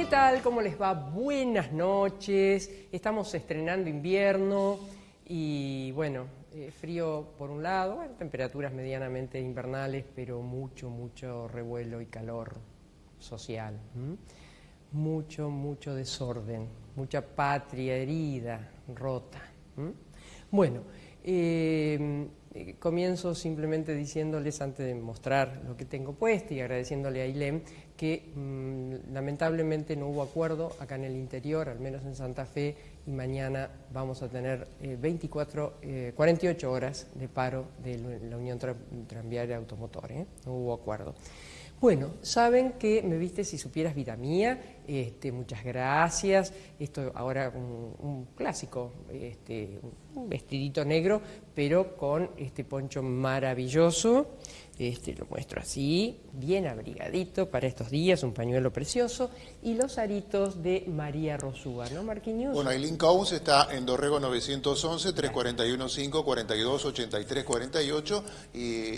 ¿Qué tal? ¿Cómo les va? Buenas noches. Estamos estrenando invierno y bueno, frío por un lado, bueno, temperaturas medianamente invernales, pero mucho revuelo y calor social. Mucho desorden, mucha patria herida, rota. Bueno, comienzo simplemente diciéndoles, antes de mostrar lo que tengo puesto y agradeciéndole a Ailén, que lamentablemente no hubo acuerdo acá en el interior, al menos en Santa Fe, y mañana vamos a tener 48 horas de paro de la Unión Tranviaria Automotor, no hubo acuerdo. Bueno, saben que me viste si supieras vida mía, muchas gracias. Esto ahora un clásico, un vestidito negro, pero con este poncho maravilloso. Lo muestro así, bien abrigadito para estos días, un pañuelo precioso, y los aritos de María Rosúa, ¿no, Marquinhos? Bueno, Ailén Couns está en Dorrego 911, 341-542-8348, y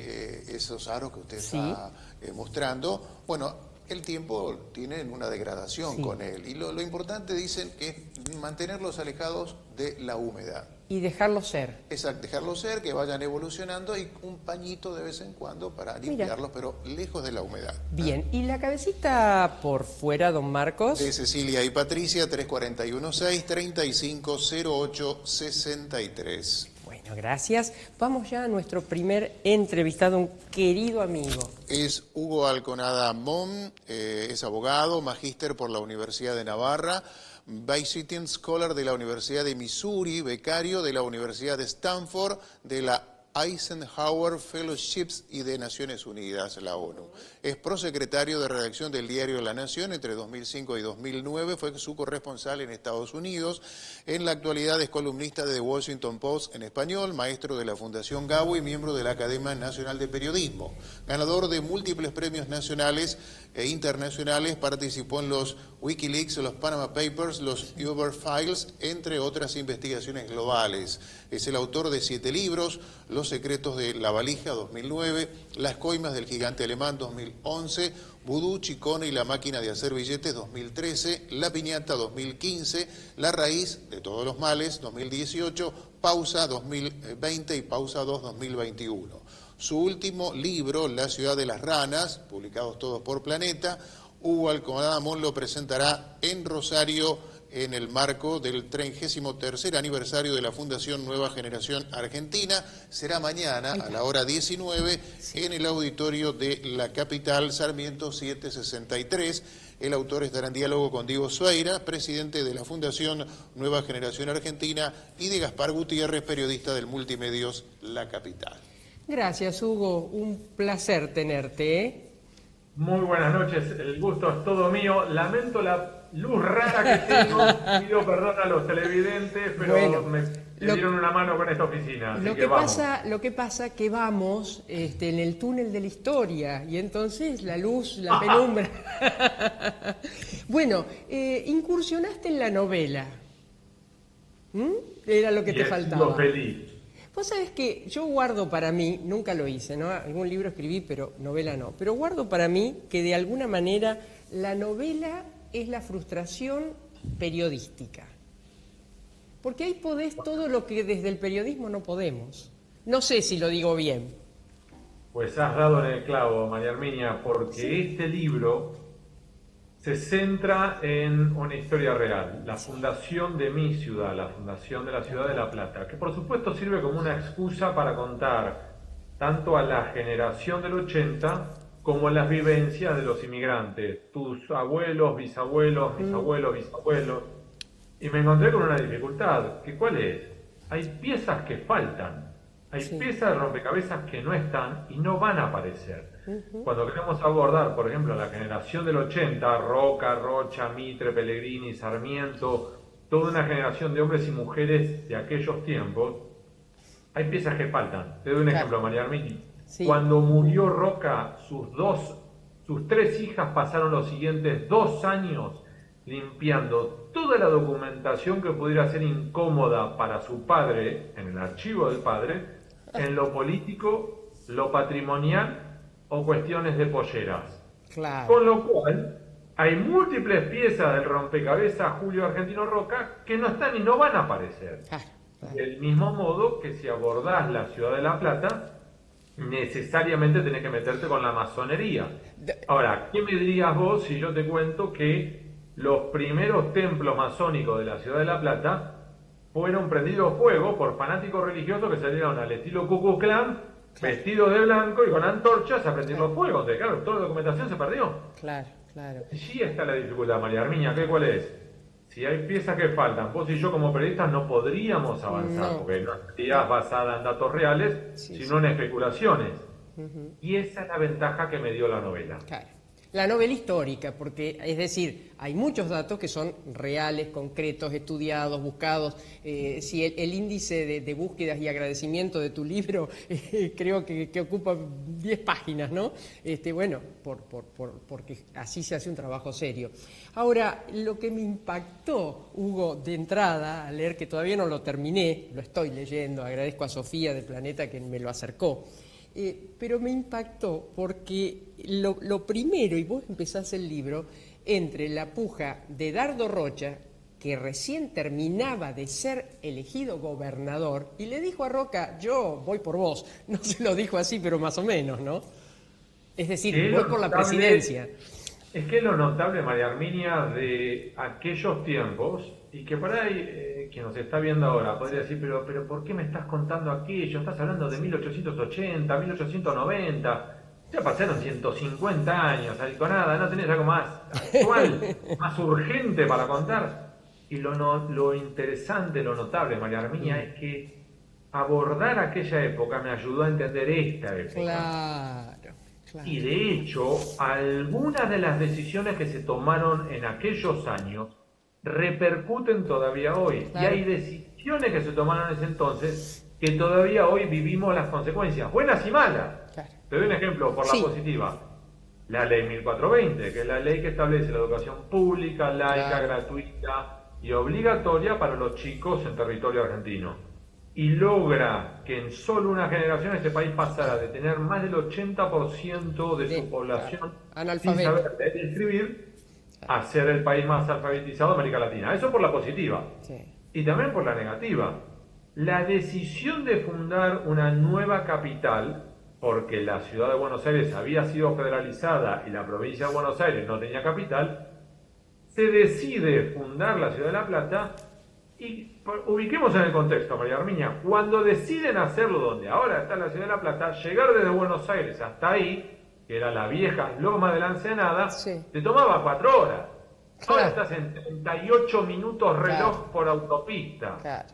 esos aros que usted está mostrando, bueno, el tiempo tiene una degradación con él, y lo importante, dicen, es mantenerlos alejados de la humedad. Y dejarlos ser. Exacto, dejarlos ser, que vayan evolucionando, y un pañito de vez en cuando para limpiarlos, pero lejos de la humedad. Bien, ¿y la cabecita por fuera, don Marcos? De Cecilia y Patricia, 341-6-3508-63. Bueno, gracias. Vamos ya a nuestro primer entrevistado, un querido amigo. Es Hugo Alconada Mon, es abogado, magíster por la Universidad de Navarra, visiting scholar de la Universidad de Missouri, becario de la Universidad de Stanford, de la Eisenhower Fellowships y de Naciones Unidas, la ONU. Es prosecretario de redacción del diario La Nación entre 2005 y 2009, fue su corresponsal en Estados Unidos. En la actualidad es columnista de The Washington Post en español, maestro de la Fundación Gago y miembro de la Academia Nacional de Periodismo. Ganador de múltiples premios nacionales e internacionales, participó en los Wikileaks, los Panama Papers, los Uber Files, entre otras investigaciones globales. Es el autor de 7 libros: Los secretos de la valija, 2009, Las coimas del gigante alemán, 2011, Vudú, Chicone y la máquina de hacer billetes, 2013, La piñata, 2015, La raíz de todos los males, 2018, Pausa, 2020 y Pausa 2, 2021. Su último libro, La ciudad de las ranas, publicados todos por Planeta, Hugo Alconada Mon lo presentará en Rosario en el marco del 33º aniversario de la Fundación Nueva Generación Argentina. Será mañana a la hora 19 en el auditorio de la capital, Sarmiento 763. El autor estará en diálogo con Diego Sueira, presidente de la Fundación Nueva Generación Argentina, y de Gaspar Gutiérrez, periodista del Multimedios La Capital. Gracias, Hugo. Un placer tenerte. Muy buenas noches. El gusto es todo mío. Lamento la luz rara que tengo. Pido perdón a los televidentes, pero bueno, me dieron una mano con esta oficina. Lo que pasa que vamos en el túnel de la historia y entonces la luz, la penumbra. Bueno, incursionaste en la novela. Era lo que te faltaba. Feliz. Vos sabés que yo guardo para mí, nunca lo hice, ¿no? Algún libro escribí, pero novela no. Pero guardo para mí que de alguna manera la novela es la frustración periodística. Porque ahí podés todo lo que desde el periodismo no podemos. No sé si lo digo bien. Pues has dado en el clavo, María Herminia, porque este libro se centra en una historia real, la fundación de mi ciudad, la fundación de la ciudad de La Plata, que por supuesto sirve como una excusa para contar tanto a la generación del 80 como a las vivencias de los inmigrantes, tus abuelos, bisabuelos, mis abuelos, bisabuelos. Y me encontré con una dificultad, que ¿cuál es? Hay piezas que faltan, hay piezas de rompecabezas que no están y no van a aparecer. Cuando queremos abordar, por ejemplo, la generación del 80, Roca, Rocha, Mitre, Pellegrini, Sarmiento, toda una generación de hombres y mujeres de aquellos tiempos, hay piezas que faltan. Te doy un ejemplo, María Hermini. Cuando murió Roca, sus 3 hijas pasaron los siguientes 2 años limpiando toda la documentación que pudiera ser incómoda para su padre, en el archivo del padre, en lo político, lo patrimonial o cuestiones de polleras. Claro. Con lo cual, hay múltiples piezas del rompecabezas Julio Argentino Roca que no están y no van a aparecer. Claro, claro. Del mismo modo que si abordás la ciudad de La Plata, necesariamente tenés que meterte con la masonería. Ahora, ¿qué me dirías vos si yo te cuento que los primeros templos masónicos de la ciudad de La Plata fueron prendidos fuego por fanáticos religiosos que salieron al estilo Ku Klux Klan, vestidos de blanco y con antorchas a prender los fuegos? Entonces, claro, toda la documentación se perdió. Claro, claro. Sí está la dificultad, María Armiña. ¿Cuál es? Si hay piezas que faltan, vos y yo como periodistas no podríamos avanzar, porque no estarías basada en datos reales, sino en especulaciones. Y esa es la ventaja que me dio la novela. Claro. La novela histórica, porque es decir, hay muchos datos que son reales, concretos, estudiados, buscados. Si el índice de búsquedas y agradecimiento de tu libro creo que ocupa 10 páginas, ¿no? Bueno, porque así se hace un trabajo serio. Ahora, lo que me impactó, Hugo, de entrada, al leer, que todavía no lo terminé, lo estoy leyendo, agradezco a Sofía de Planeta que me lo acercó. Pero me impactó porque lo primero, y vos empezás el libro, entre la puja de Dardo Rocha, que recién terminaba de ser elegido gobernador, y le dijo a Roca, yo voy por vos. No se lo dijo así, pero más o menos, ¿no? Es decir, voy por la presidencia. Es que es lo notable, María Arminia, de aquellos tiempos, y que por ahí quien nos está viendo ahora podría decir, pero ¿por qué me estás contando aquello? Estás hablando de 1880, 1890, ya pasaron 150 años, Ariconada, ¿no tenés algo más actual, más urgente para contar? Y lo interesante, lo notable, María Arminia, es que abordar aquella época me ayudó a entender esta época. Claro. Y de hecho, algunas de las decisiones que se tomaron en aquellos años repercuten todavía hoy. Claro. Y hay decisiones que se tomaron en ese entonces que todavía hoy vivimos las consecuencias, buenas y malas. Claro. Te doy un ejemplo por la positiva. La ley 1420, que es la ley que establece la educación pública, laica, gratuita y obligatoria para los chicos en territorio argentino. Y logra que en solo una generación este país pasara de tener más del 80% de su población sin saber leer y escribir a ser el país más alfabetizado de América Latina. Eso por la positiva. Sí. Y también por la negativa. La decisión de fundar una nueva capital, porque la ciudad de Buenos Aires había sido federalizada y la provincia de Buenos Aires no tenía capital, se decide fundar la ciudad de La Plata. Y ubiquemos en el contexto, María Armiña, cuando deciden hacerlo donde ahora está la ciudad de La Plata, llegar desde Buenos Aires hasta ahí, que era la vieja Loma de la Ensenada, te tomaba 4 horas. Ahora estás en 38 minutos reloj por autopista.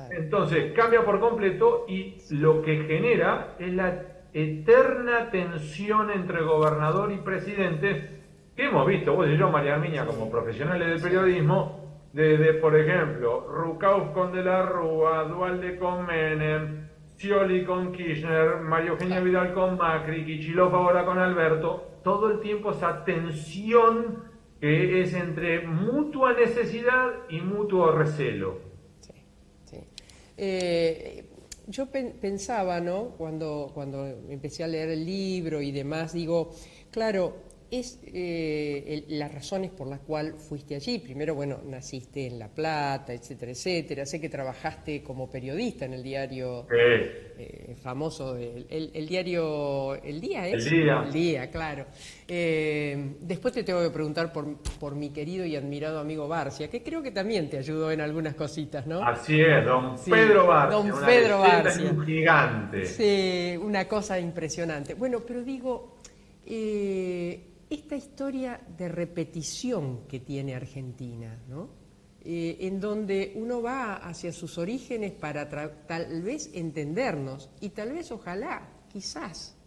Entonces cambia por completo y lo que genera es la eterna tensión entre gobernador y presidente que hemos visto, vos y yo, María Armiña, como profesionales del periodismo, desde, por ejemplo, Rucauf con De la Rúa, Duhalde con Menem, Scioli con Kirchner, María Eugenia Vidal con Macri, Kicillof ahora con Alberto, todo el tiempo esa tensión que es entre mutua necesidad y mutuo recelo. Yo pensaba, ¿no? Cuando empecé a leer el libro y demás, digo, claro, es las razones por las cuales fuiste allí. Primero, bueno, naciste en La Plata, etcétera, etcétera. Sé que trabajaste como periodista en el diario famoso, el diario El Día, ¿es? El Día, claro. Después te tengo que preguntar por mi querido y admirado amigo Barcia, que creo que también te ayudó en algunas cositas, ¿no? Así es, don Pedro Barcia. Don Pedro Barcia. Un gigante. Sí, una cosa impresionante. Bueno, pero digo, esta historia de repetición que tiene Argentina, ¿no? En donde uno va hacia sus orígenes para tal vez entendernos y tal vez, ojalá, quizás,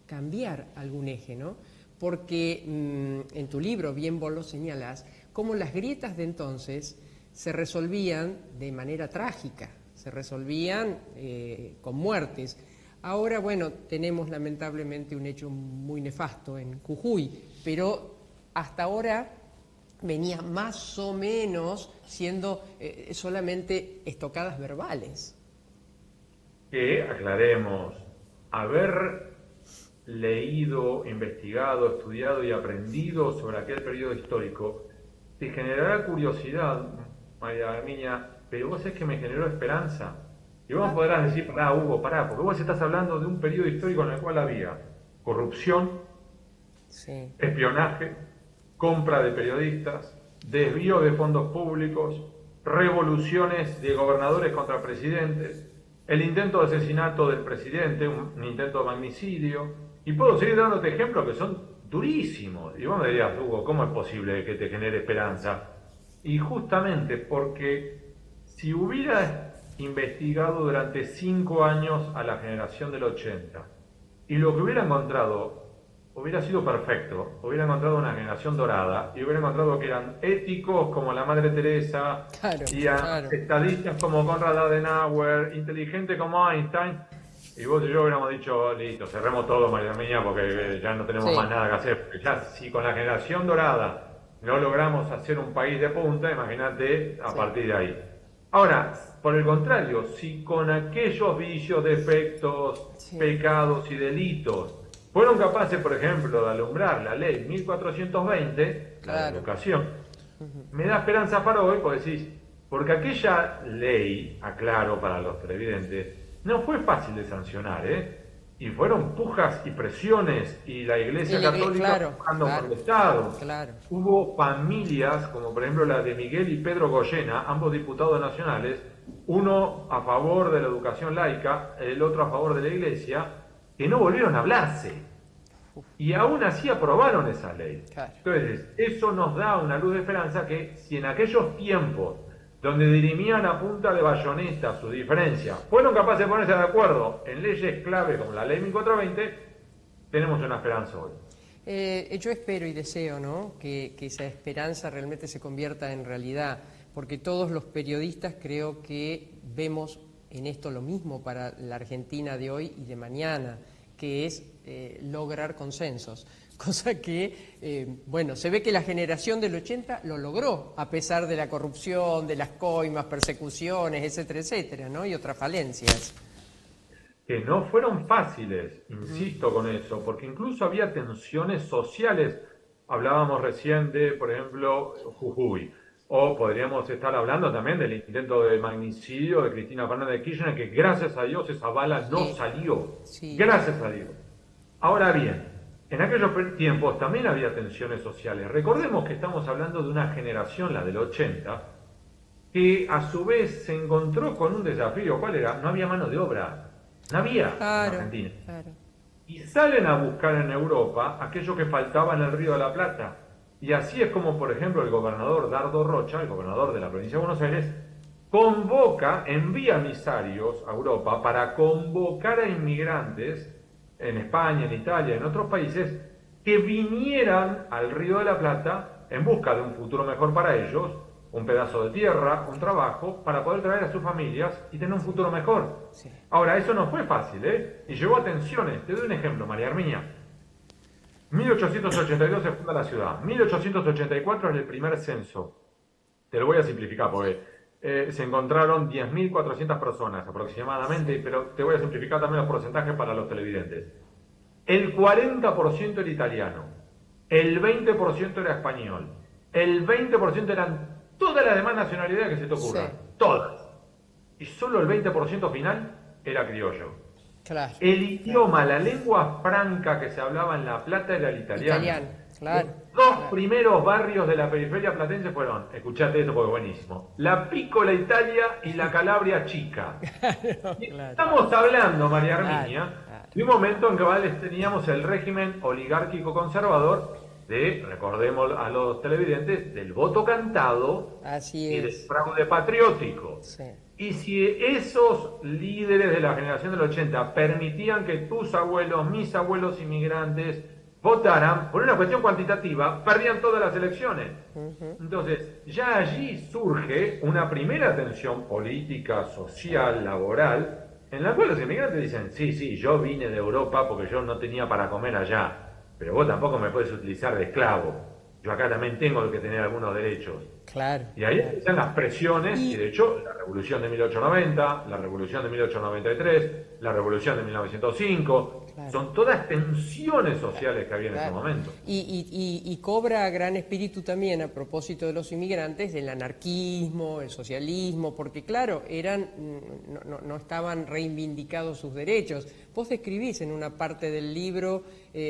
cambiar algún eje, ¿no? Porque en tu libro, bien vos lo señalás, cómo las grietas de entonces se resolvían de manera trágica, se resolvían con muertes. Ahora, bueno, tenemos lamentablemente un hecho muy nefasto en Jujuy, pero hasta ahora venía más o menos siendo solamente estocadas verbales. Que aclaremos, haber leído, investigado, estudiado y aprendido sobre aquel periodo histórico, te generará curiosidad, María Herminia, pero vos es que me generó esperanza. Y vos podrás decir, pará, Hugo, pará, porque vos estás hablando de un periodo histórico en el cual había corrupción, Sí. espionaje, compra de periodistas, desvío de fondos públicos, revoluciones de gobernadores contra presidentes, el intento de asesinato del presidente, un intento de magnicidio, y puedo seguir dándote ejemplos que son durísimos. Y vos me dirías, Hugo, ¿cómo es posible que te genere esperanza? Y justamente porque si hubiera investigado durante 5 años a la generación del 80 y lo que hubiera encontrado hubiera sido perfecto, hubiera encontrado una generación dorada y hubiera encontrado que eran éticos como la Madre Teresa y estadistas como Konrad Adenauer, inteligente como Einstein, y vos y yo hubiéramos dicho, listo, cerremos todo, María Herminia, porque ya no tenemos más nada que hacer. Porque ya si con la generación dorada no logramos hacer un país de punta, imagínate a partir de ahí. Ahora, por el contrario, si con aquellos vicios, defectos, pecados y delitos fueron capaces, por ejemplo, de alumbrar la ley 1420, la de educación, me da esperanza para hoy, porque aquella ley, aclaro para los televidentes, no fue fácil de sancionar, y fueron pujas y presiones, y la Iglesia Católica pujando por el Estado. Hubo familias, como por ejemplo la de Miguel y Pedro Goyena, ambos diputados nacionales, uno a favor de la educación laica, el otro a favor de la Iglesia, que no volvieron a hablarse. Y aún así aprobaron esa ley. Entonces, eso nos da una luz de esperanza que si en aquellos tiempos donde dirimían a punta de bayoneta su diferencia, fueron capaces de ponerse de acuerdo en leyes clave como la ley 1420, tenemos una esperanza hoy. Yo espero y deseo, ¿no?, que esa esperanza realmente se convierta en realidad, porque todos los periodistas creo que vemos en esto lo mismo para la Argentina de hoy y de mañana, que es lograr consensos, cosa que, bueno, se ve que la generación del 80 lo logró, a pesar de la corrupción, de las coimas, persecuciones, etcétera, etcétera, ¿no?, y otras falencias. Que no fueron fáciles, insisto con eso, porque incluso había tensiones sociales. Hablábamos recién de, por ejemplo, Jujuy, o podríamos estar hablando también del intento de magnicidio de Cristina Fernández de Kirchner, que gracias a Dios esa bala no salió, gracias a Dios. Ahora bien, en aquellos tiempos también había tensiones sociales. Recordemos que estamos hablando de una generación, la del 80, que a su vez se encontró con un desafío. ¿Cuál era? No había mano de obra. No había en Argentina. Y salen a buscar en Europa aquello que faltaba en el Río de la Plata. Y así es como, por ejemplo, el gobernador Dardo Rocha, el gobernador de la provincia de Buenos Aires, envía emisarios a Europa para convocar a inmigrantes en España, en Italia, en otros países, que vinieran al Río de la Plata en busca de un futuro mejor para ellos, un pedazo de tierra, un trabajo, para poder traer a sus familias y tener un futuro mejor. Ahora, eso no fue fácil, y llevó a tensiones. Te doy un ejemplo, María Herminia. 1882 se funda la ciudad, 1884 es el primer censo. Te lo voy a simplificar porque se encontraron 10.400 personas aproximadamente, pero te voy a simplificar también los porcentajes para los televidentes. El 40% era italiano, el 20% era español, el 20% eran todas las demás nacionalidades que se te ocurran, todas. Y solo el 20% final era criollo. El idioma, la lengua franca que se hablaba en La Plata era el italiano. Los dos primeros barrios de la periferia platense fueron, escuchate esto porque es buenísimo, la Piccola Italia y la Calabria Chica. Estamos hablando, María Herminia, de un momento en que teníamos el régimen oligárquico conservador de, recordemos a los televidentes, del voto cantado y del fraude patriótico. Y si esos líderes de la generación del 80 permitían que tus abuelos, mis abuelos inmigrantes, votaran por una cuestión cuantitativa, perdían todas las elecciones. Entonces, ya allí surge una primera tensión política, social, laboral, en la cual los inmigrantes dicen, sí, yo vine de Europa porque yo no tenía para comer allá, pero vos tampoco me puedes utilizar de esclavo. Yo acá también tengo que tener algunos derechos. Y ahí están las presiones, y de hecho, la revolución de 1890, la revolución de 1893, la revolución de 1905, Claro. Son todas tensiones sociales que había en ese Claro. momento. Y cobra gran espíritu también a propósito de los inmigrantes, el anarquismo, el socialismo, porque claro, no estaban reivindicados sus derechos. Vos describís en una parte del libro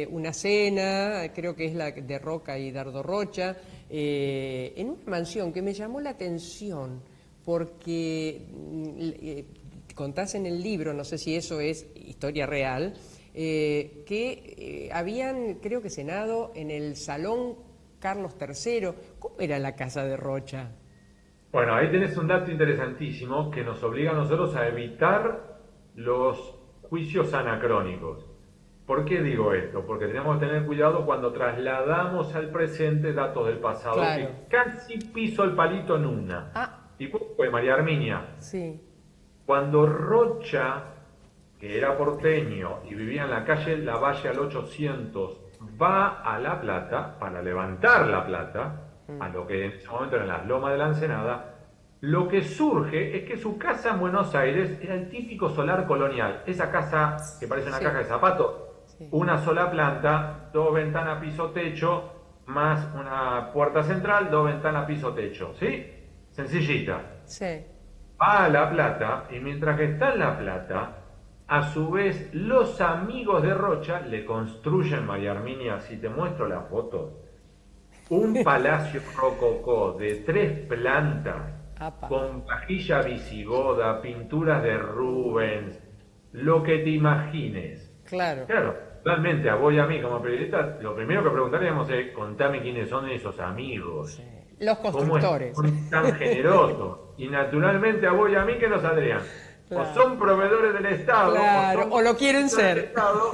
una cena, creo que es la de Roca y Dardo Rocha, en una mansión que me llamó la atención, porque contás en el libro, no sé si eso es historia real, que habían, creo que cenado en el Salón Carlos III. ¿Cómo era la casa de Rocha? Bueno, ahí tenés un dato interesantísimo que nos obliga a nosotros a evitar los juicios anacrónicos. ¿Por qué digo esto? Porque tenemos que tener cuidado cuando trasladamos al presente datos del pasado, Claro. que casi piso el palito en una. Ah, Y fue María Arminia. sí, Cuando Rocha, que era porteño y vivía en la calle Lavalle al 800, va a La Plata para levantar La Plata, a lo que en ese momento eran las Lomas de la Ensenada, lo que surge es que su casa en Buenos Aires era el típico solar colonial, esa casa que parece una Sí. caja de zapatos, Sí. una sola planta, 2 ventanas piso techo, más una puerta central, 2 ventanas piso techo, ¿sí? Sencillita. sí, Va a La Plata y mientras que está en La Plata, a su vez los amigos de Rocha le construyen, María Arminia, si te muestro la foto, un palacio rococó de 3 plantas, Apa. con vajilla visigoda, pinturas de Rubens, lo que te imagines. claro. Claro, realmente a vos y a mí como periodistas, lo primero que preguntaríamos es, contame quiénes son esos amigos. Sí. Los ¿Cómo constructores. son tan generosos? Y naturalmente a vos y a mí, ¿qué nos saldrían? Claro. O son proveedores del Estado, Claro, son o lo quieren proveedores ser. del Estado,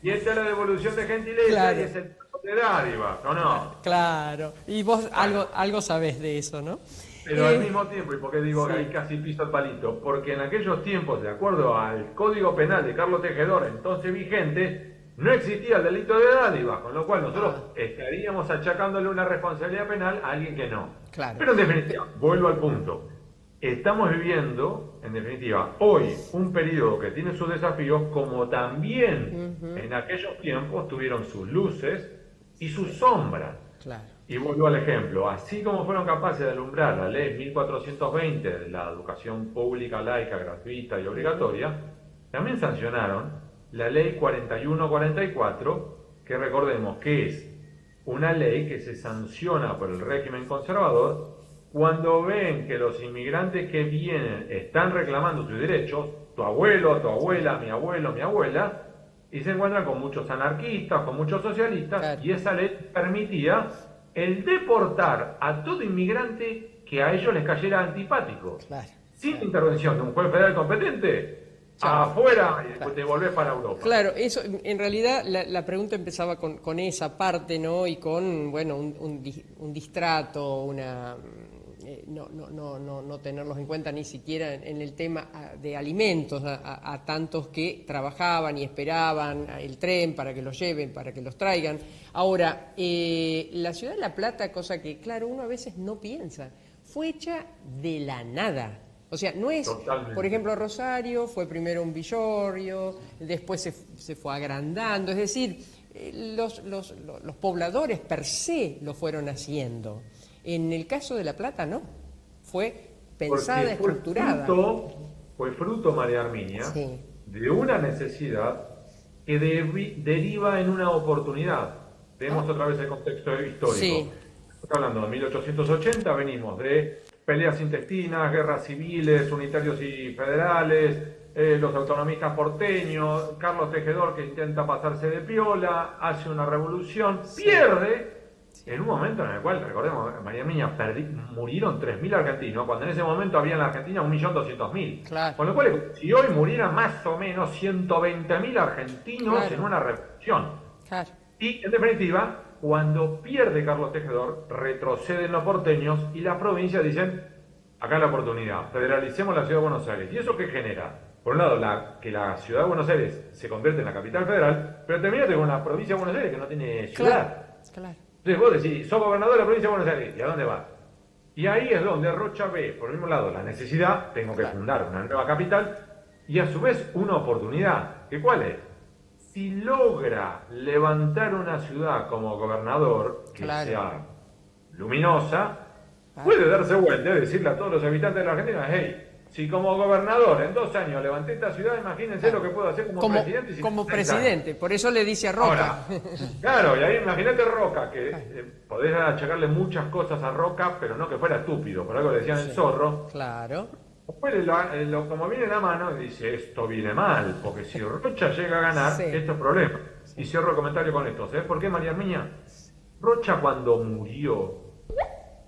y esta es la devolución de gentileza Claro. y es el pago de dádiva, ¿o no? Claro. Y vos algo sabés de eso, ¿no? Pero al mismo tiempo, ¿y por qué digo que ahí casi piso el palito? Porque en aquellos tiempos, de acuerdo al Código Penal de Carlos Tejedor, entonces vigente, no existía el delito de dádiva, con lo cual nosotros estaríamos achacándole una responsabilidad penal a alguien que no. Claro. Pero en definitiva, vuelvo al punto. Estamos viviendo, en definitiva, hoy un periodo que tiene sus desafíos, como también en aquellos tiempos tuvieron sus luces y sus sombras. Claro. Y vuelvo al ejemplo, así como fueron capaces de alumbrar la ley 1420 de la educación pública, laica, gratuita y obligatoria, también sancionaron la ley 4144, que recordemos que es una ley que se sanciona por el régimen conservador cuando ven que los inmigrantes que vienen están reclamando sus derechos, tu abuelo, tu abuela, mi abuelo, mi abuela, y se encuentran con muchos anarquistas, con muchos socialistas, Claro. y esa ley permitía el deportar a todo inmigrante que a ellos les cayera antipático. Claro. Sin intervención de un juez federal competente, Chao. afuera y después te volvés para Europa. Claro, eso, en realidad la pregunta empezaba con esa parte, ¿no? Y con, bueno, un distrato, no tenerlos en cuenta ni siquiera en el tema de alimentos a tantos que trabajaban y esperaban el tren para que los lleven, para que los traigan. Ahora, la ciudad de La Plata, cosa que, claro, uno a veces no piensa, fue hecha de la nada. O sea, no es, Totalmente. por ejemplo, Rosario fue primero un villorrio, después se fue agrandando, es decir, los pobladores per se lo fueron haciendo. En el caso de La Plata, no, fue pensada, Porque estructurada. Fue fruto, María Arminia, Sí. de una necesidad que deriva en una oportunidad. Vemos otra vez el contexto histórico. Sí. Estamos hablando de 1880, venimos de peleas intestinas, guerras civiles, unitarios y federales, los autonomistas porteños, Carlos Tejedor que intenta pasarse de piola, hace una revolución, pierde, en un momento en el cual, recordemos, María Arminia, murieron 3.000 argentinos, cuando en ese momento había en la Argentina 1.200.000. Claro. Con lo cual, si hoy murieran más o menos 120.000 argentinos Claro. en una revolución. Claro. Y, en definitiva, cuando pierde Carlos Tejedor, retroceden los porteños y las provincias dicen, acá la oportunidad, federalicemos la ciudad de Buenos Aires. ¿Y eso qué genera? Por un lado, que la ciudad de Buenos Aires se convierte en la capital federal, pero terminate con una provincia de Buenos Aires que no tiene ciudad. Claro. Entonces vos decís, sos gobernador de la provincia de Buenos Aires, ¿y a dónde vas? Y ahí es donde Rocha ve, por el mismo lado, la necesidad, tengo que fundar una nueva capital, y a su vez una oportunidad. ¿Qué cuál es? si logra levantar una ciudad como gobernador, que sea luminosa, puede darse vuelta y decirle a todos los habitantes de la Argentina, hey, si como gobernador en 2 años levanté esta ciudad, imagínense lo que puedo hacer como presidente. Como presidente, por eso le dice a Roca. Ahora, claro, y ahí imagínate Roca, que podés achacarle muchas cosas a Roca, pero no que fuera estúpido, por algo le decían el zorro. Claro. Después, como viene la mano, dice, esto viene mal, porque si Rocha llega a ganar, esto es problema. Y cierro el comentario con esto. ¿Sabes por qué, María Armiña? Rocha cuando murió,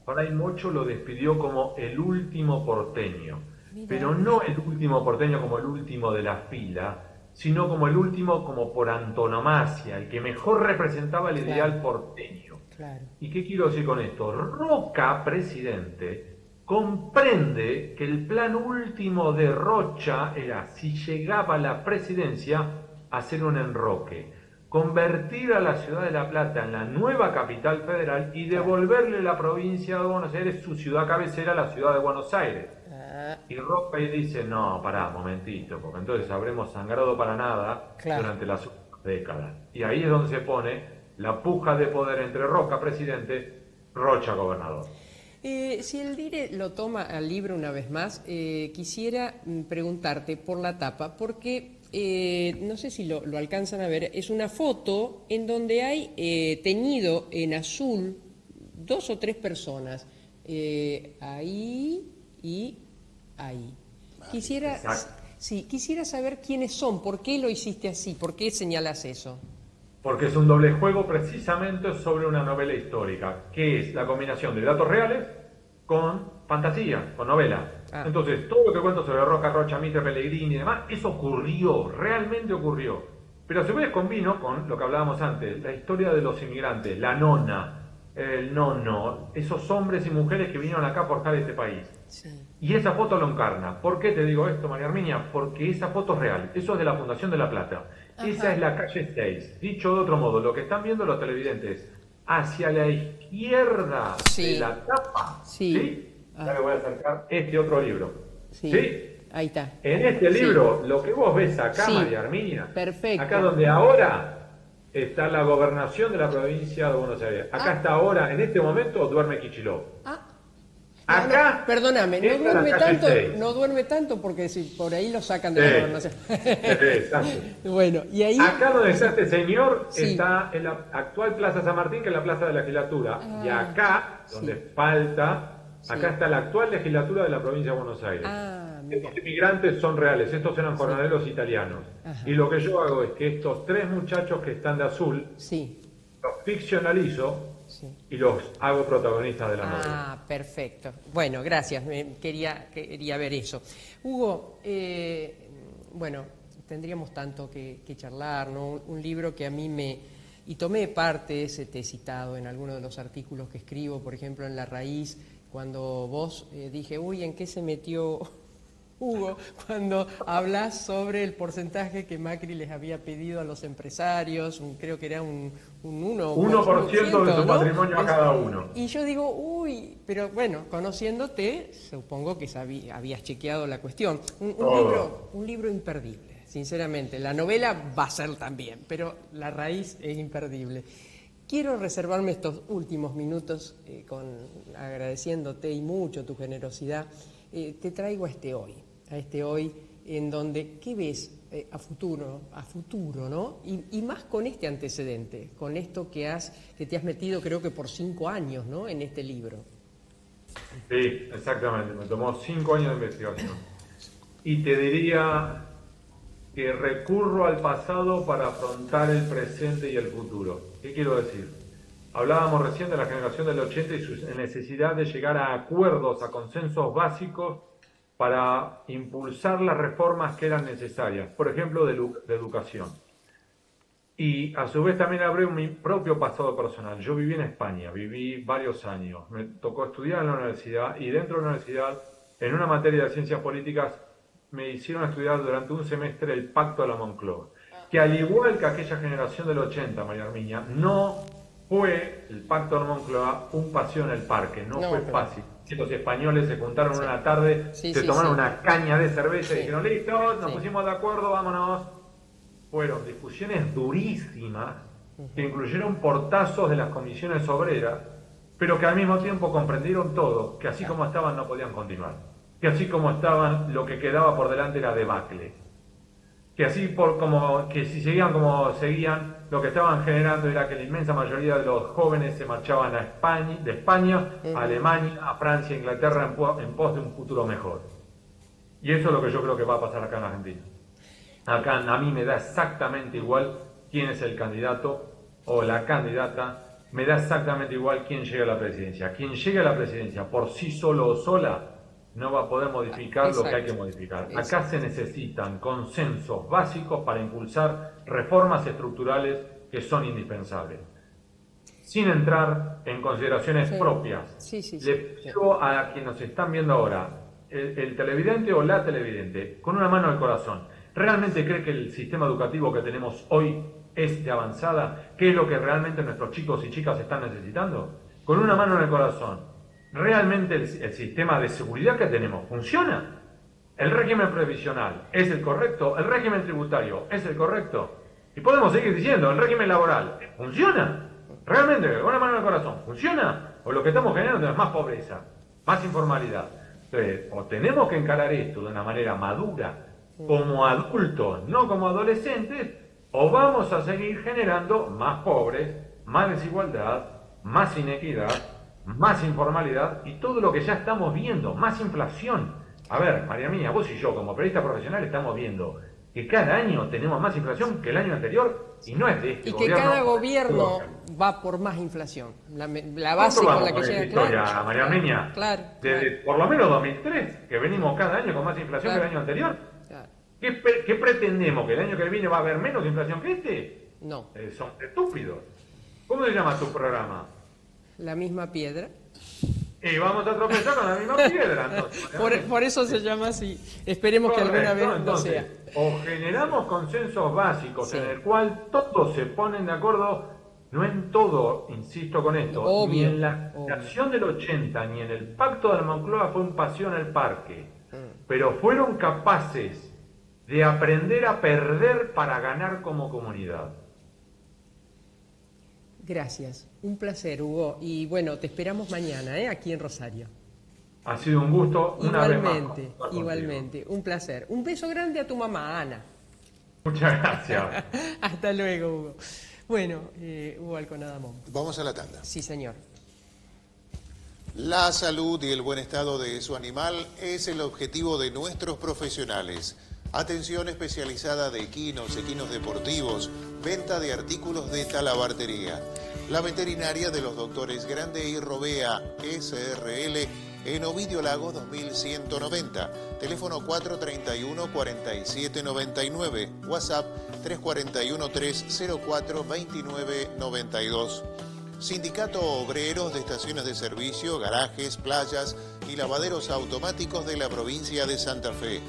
por ahí Mocho lo despidió como el último porteño. Mira. Pero no el último porteño como el último de la fila, sino como el último como por antonomasia, el que mejor representaba el ideal porteño. Claro. ¿Y qué quiero decir con esto? Roca, presidente, comprende que el plan último de Rocha era, si llegaba a la presidencia, hacer un enroque, convertir a la ciudad de La Plata en la nueva capital federal y devolverle la provincia de Buenos Aires su ciudad cabecera, la ciudad de Buenos Aires. Y Roca dice, no, pará, momentito, porque entonces habremos sangrado para nada durante las últimas décadas. Y ahí es donde se pone la puja de poder entre Roca, presidente, Rocha, gobernador. Si el Dire lo toma al libro una vez más, quisiera preguntarte por la tapa, porque no sé si lo alcanzan a ver, es una foto en donde hay teñido en azul 2 o 3 personas, ahí y ahí. Quisiera saber quiénes son, por qué lo hiciste así, por qué señalas eso. Porque es un doble juego precisamente sobre una novela histórica, que es la combinación de datos reales con fantasía, con novela. Entonces, todo lo que cuento sobre Roca, Rocha, Mitre, Pellegrini y demás, eso ocurrió, realmente ocurrió. Pero a su vez combino con lo que hablábamos antes, la historia de los inmigrantes, la nona, el nono, esos hombres y mujeres que vinieron acá a forjar este país. Sí. Y esa foto lo encarna. ¿Por qué te digo esto, María Armiña? Porque esa foto es real. Eso es de la Fundación de La Plata. Ajá. Esa es la calle 6. Dicho de otro modo, lo que están viendo los televidentes, hacia la izquierda de la tapa, ¿sí? Ya le voy a acercar este otro libro. ¿Sí? Ahí está. En este libro, lo que vos ves acá, María Armiña, perfecto. Acá donde ahora está la gobernación de la provincia de Buenos Aires. Acá está ahora, en este momento, duerme Kicillof. Acá, no, perdóname, no duerme tanto porque si por ahí lo sacan de la gobernación. Exacto. Bueno, y ahí... Acá donde está este señor está en la actual Plaza San Martín, que es la Plaza de la Legislatura. Y acá, donde falta, acá está la actual legislatura de la provincia de Buenos Aires. Estos inmigrantes son reales, estos eran jornaleros italianos. Ajá. Y lo que yo hago es que estos 3 muchachos que están de azul, los ficcionalizo y los hago protagonistas de la novela. Perfecto. Bueno, gracias. Quería ver eso. Hugo, bueno, tendríamos tanto que charlar, ¿no? Un libro que a mí y tomé parte, te he citado en algunos de los artículos que escribo, por ejemplo, en La Raíz, cuando vos dije, uy, ¿en qué se metió Hugo? Cuando hablas sobre el porcentaje que Macri les había pedido a los empresarios, creo que era un 1% de su patrimonio a cada uno. Y yo digo, uy, pero bueno, conociéndote, supongo que habías chequeado la cuestión. Un libro imperdible, sinceramente. La novela va a ser también, pero La Raíz es imperdible. Quiero reservarme estos últimos minutos agradeciéndote y mucho tu generosidad. Te traigo a este hoy en donde, ¿qué ves a futuro, ¿no? Y más con este antecedente, con esto que te has metido creo que por 5 años, ¿no? En este libro. Sí, exactamente, me tomó 5 años de investigación. Y te diría que recurro al pasado para afrontar el presente y el futuro. ¿Qué quiero decir? Hablábamos recién de la generación del 80 y su necesidad de llegar a acuerdos, a consensos básicos para impulsar las reformas que eran necesarias, por ejemplo, de educación. Y a su vez también hablé de mi propio pasado personal. Yo viví en España, viví varios años, me tocó estudiar en la universidad y dentro de la universidad, en una materia de ciencias políticas, me hicieron estudiar durante un semestre el Pacto de la Moncloa, que al igual que aquella generación del 80, María Armiña, no fue el Pacto de la Moncloa un paseo en el parque, no fue fácil. Los españoles se juntaron una tarde, se tomaron una caña de cerveza y dijeron, listo, nos pusimos de acuerdo, vámonos. fueron discusiones durísimas que incluyeron portazos de las comisiones obreras, pero que al mismo tiempo comprendieron todo, que así como estaban no podían continuar, que así como estaban lo que quedaba por delante era debacle, que así que si seguían como seguían, lo que estaban generando era que la inmensa mayoría de los jóvenes se marchaban de España, a Alemania, a Francia, a Inglaterra en pos de un futuro mejor. Y eso es lo que yo creo que va a pasar acá en Argentina. Acá a mí me da exactamente igual quién es el candidato o la candidata, me da exactamente igual quién llega a la presidencia. Quien llegue a la presidencia por sí solo o sola no va a poder modificar lo que hay que modificar. Acá se necesitan consensos básicos para impulsar reformas estructurales que son indispensables. Sin entrar en consideraciones propias, le pido a quienes nos están viendo ahora, el televidente o la televidente, con una mano al corazón, ¿realmente cree que el sistema educativo que tenemos hoy es de avanzada? ¿Qué es lo que realmente nuestros chicos y chicas están necesitando? Con una mano en el corazón, ¿realmente el sistema de seguridad que tenemos funciona? ¿El régimen previsional es el correcto? ¿El régimen tributario es el correcto? Y podemos seguir diciendo, ¿el régimen laboral funciona? ¿Realmente, con una mano en el corazón, funciona? ¿O lo que estamos generando es más pobreza, más informalidad? Entonces, o tenemos que encarar esto de una manera madura, como adultos, no como adolescentes, o vamos a seguir generando más pobres, más desigualdad, más inequidad, más informalidad y todo lo que ya estamos viendo, más inflación. A ver, María Mía, vos y yo como periodistas profesionales estamos viendo que cada año tenemos más inflación que el año anterior y no es de este gobierno. Y que cada gobierno va por más inflación. La base con la que llega, historia, María Mía, desde por lo menos 2003, que venimos cada año con más inflación que el año anterior. ¿Qué pretendemos? ¿Que el año que viene va a haber menos inflación que este? No. Son estúpidos. ¿Cómo se llama tu programa? La misma piedra. Y vamos a tropezar con la misma piedra. Entonces, por eso se llama así. Esperemos que alguna vez no sea. O generamos consensos básicos en el cual todos se ponen de acuerdo, no en todo, insisto con esto, obvio, ni en la acción del 80, ni en el pacto de la Moncloa fue un paseo en el parque, pero fueron capaces de aprender a perder para ganar como comunidad. Gracias, un placer, Hugo. Y bueno, te esperamos mañana, aquí en Rosario. Ha sido un gusto, una vez más. Igualmente, un placer. Un beso grande a tu mamá, Ana. Muchas gracias. Hasta luego, Hugo. Bueno, Hugo Alconada-Mon. Vamos a la tanda. Sí, señor. La salud y el buen estado de su animal es el objetivo de nuestros profesionales. Atención especializada de equinos deportivos, venta de artículos de talabartería. La veterinaria de los doctores Grande y Robea, SRL, en Ovidio Lago 2190, teléfono 431-4799, WhatsApp 341-304-2992. Sindicato Obreros de Estaciones de Servicio, Garajes, Playas y Lavaderos Automáticos de la provincia de Santa Fe.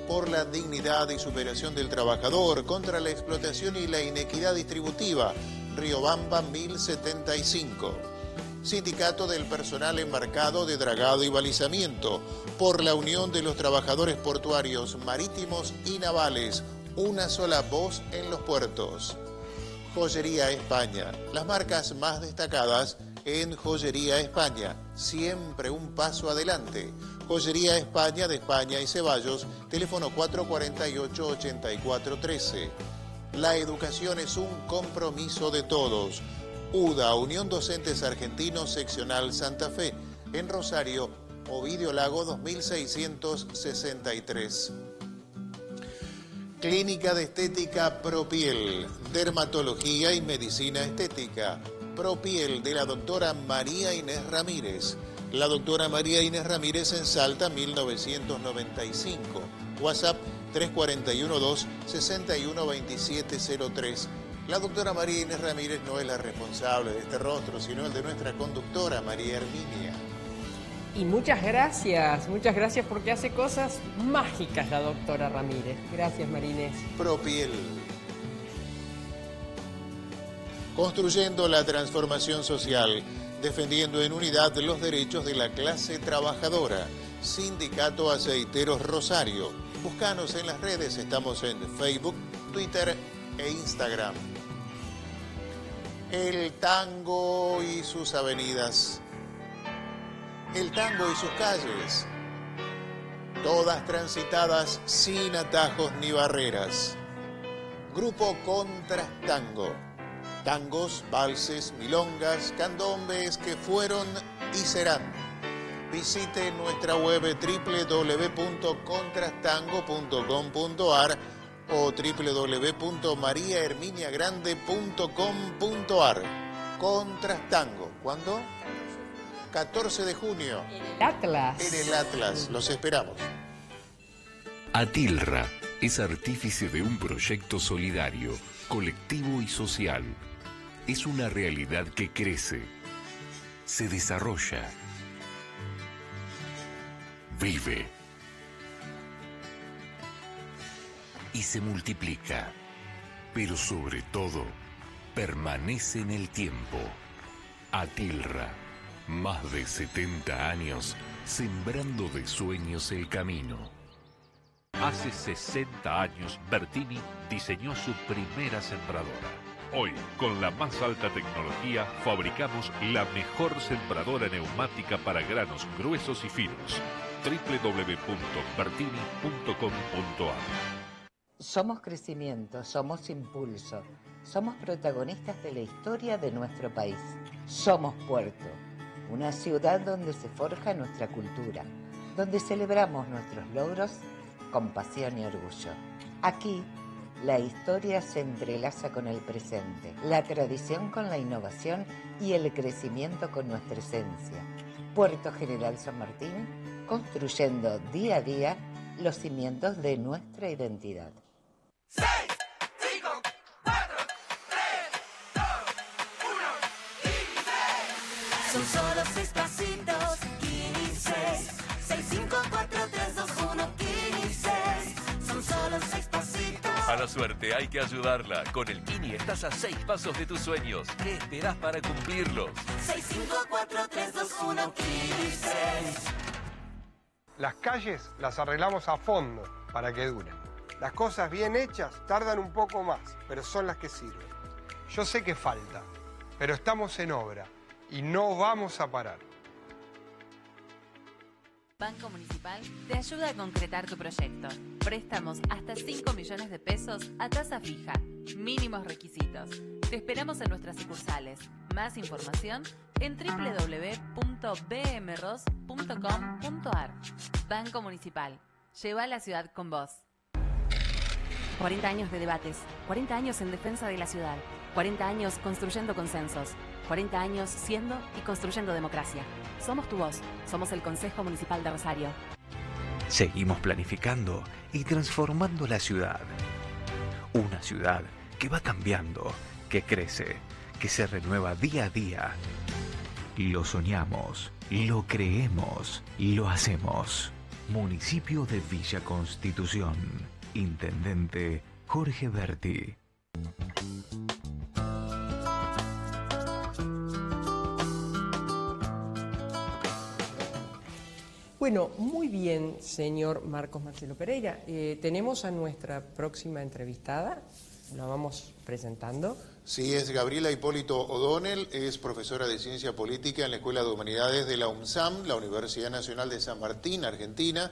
Por la dignidad y superación del trabajador, contra la explotación y la inequidad distributiva, Riobamba 1075. Sindicato del Personal Embarcado de Dragado y Balizamiento, por la unión de los trabajadores portuarios, marítimos y navales, una sola voz en los puertos. Joyería España, las marcas más destacadas en Joyería España, siempre un paso adelante. Joyería España de España y Ceballos, teléfono 448-8413. La educación es un compromiso de todos. UDA, Unión Docentes Argentinos, Seccional Santa Fe, en Rosario, Ovidio Lago 2663. Clínica de Estética Propiel, Dermatología y Medicina Estética. Propiel, de la doctora María Inés Ramírez. La doctora María Inés Ramírez en Salta, 1995. WhatsApp 341-261-2703. La doctora María Inés Ramírez no es la responsable de este rostro, sino el de nuestra conductora, María Herminia. Y muchas gracias porque hace cosas mágicas la doctora Ramírez. Gracias, María Inés. Propiel. Construyendo la transformación social, defendiendo en unidad los derechos de la clase trabajadora. Sindicato Aceiteros Rosario. Búscanos en las redes, estamos en Facebook, Twitter e Instagram. El tango y sus avenidas. El tango y sus calles. Todas transitadas sin atajos ni barreras. Grupo Contrastango. Tangos, valses, milongas, candombes que fueron y serán. Visite nuestra web www.contrastango.com.ar o www.mariaherminiagrande.com.ar. Contrastango. ¿Cuándo? 14 de junio. En el Atlas. En el Atlas. Los esperamos. Atilra es artífice de un proyecto solidario, colectivo y social. Es una realidad que crece, se desarrolla, vive y se multiplica, pero sobre todo permanece en el tiempo. Atilra, más de 70 años sembrando de sueños el camino. Hace 60 años, Bertini diseñó su primera sembradora. Hoy, con la más alta tecnología, fabricamos la mejor sembradora neumática para granos gruesos y finos. www.bertini.com.ar. Somos crecimiento, somos impulso, somos protagonistas de la historia de nuestro país. Somos Puerto, una ciudad donde se forja nuestra cultura, donde celebramos nuestros logros con pasión y orgullo. Aquí, la historia se entrelaza con el presente, la tradición con la innovación y el crecimiento con nuestra esencia. Puerto General San Martín, construyendo día a día los cimientos de nuestra identidad. 6, 5, 4, 3, 2, 1, 15. Son solo 6 pasitos, 15. 6, 5, 4, 3, 2, 1, 15. Son solo 6 pasitos. A la suerte hay que ayudarla. Con el Kini estás a 6 pasos de tus sueños. ¿Qué esperás para cumplirlos? 6, 5, 4, 3, 2, 1, 15. Las calles las arreglamos a fondo para que duren. Las cosas bien hechas tardan un poco más, pero son las que sirven. Yo sé que falta, pero estamos en obra y no vamos a parar. Banco Municipal te ayuda a concretar tu proyecto. Préstamos hasta 5 millones de pesos a tasa fija. Mínimos requisitos. Te esperamos en nuestras sucursales. Más información en www.bmros.com.ar. Banco Municipal. Lleva a la ciudad con vos. 40 años de debates, 40 años en defensa de la ciudad, 40 años construyendo consensos, 40 años siendo y construyendo democracia. Somos tu voz, somos el Consejo Municipal de Rosario. Seguimos planificando y transformando la ciudad. Una ciudad que va cambiando, que crece, que se renueva día a día. Lo soñamos, lo creemos, lo hacemos. Municipio de Villa Constitución. Intendente Jorge Berti. Bueno, muy bien, señor Marcos Marcelo Pereira. Tenemos a nuestra próxima entrevistada, la vamos presentando. Sí, es Gabriela Hipólito O'Donnell, es profesora de Ciencia Política en la Escuela de Humanidades de la UNSAM, la Universidad Nacional de San Martín, Argentina.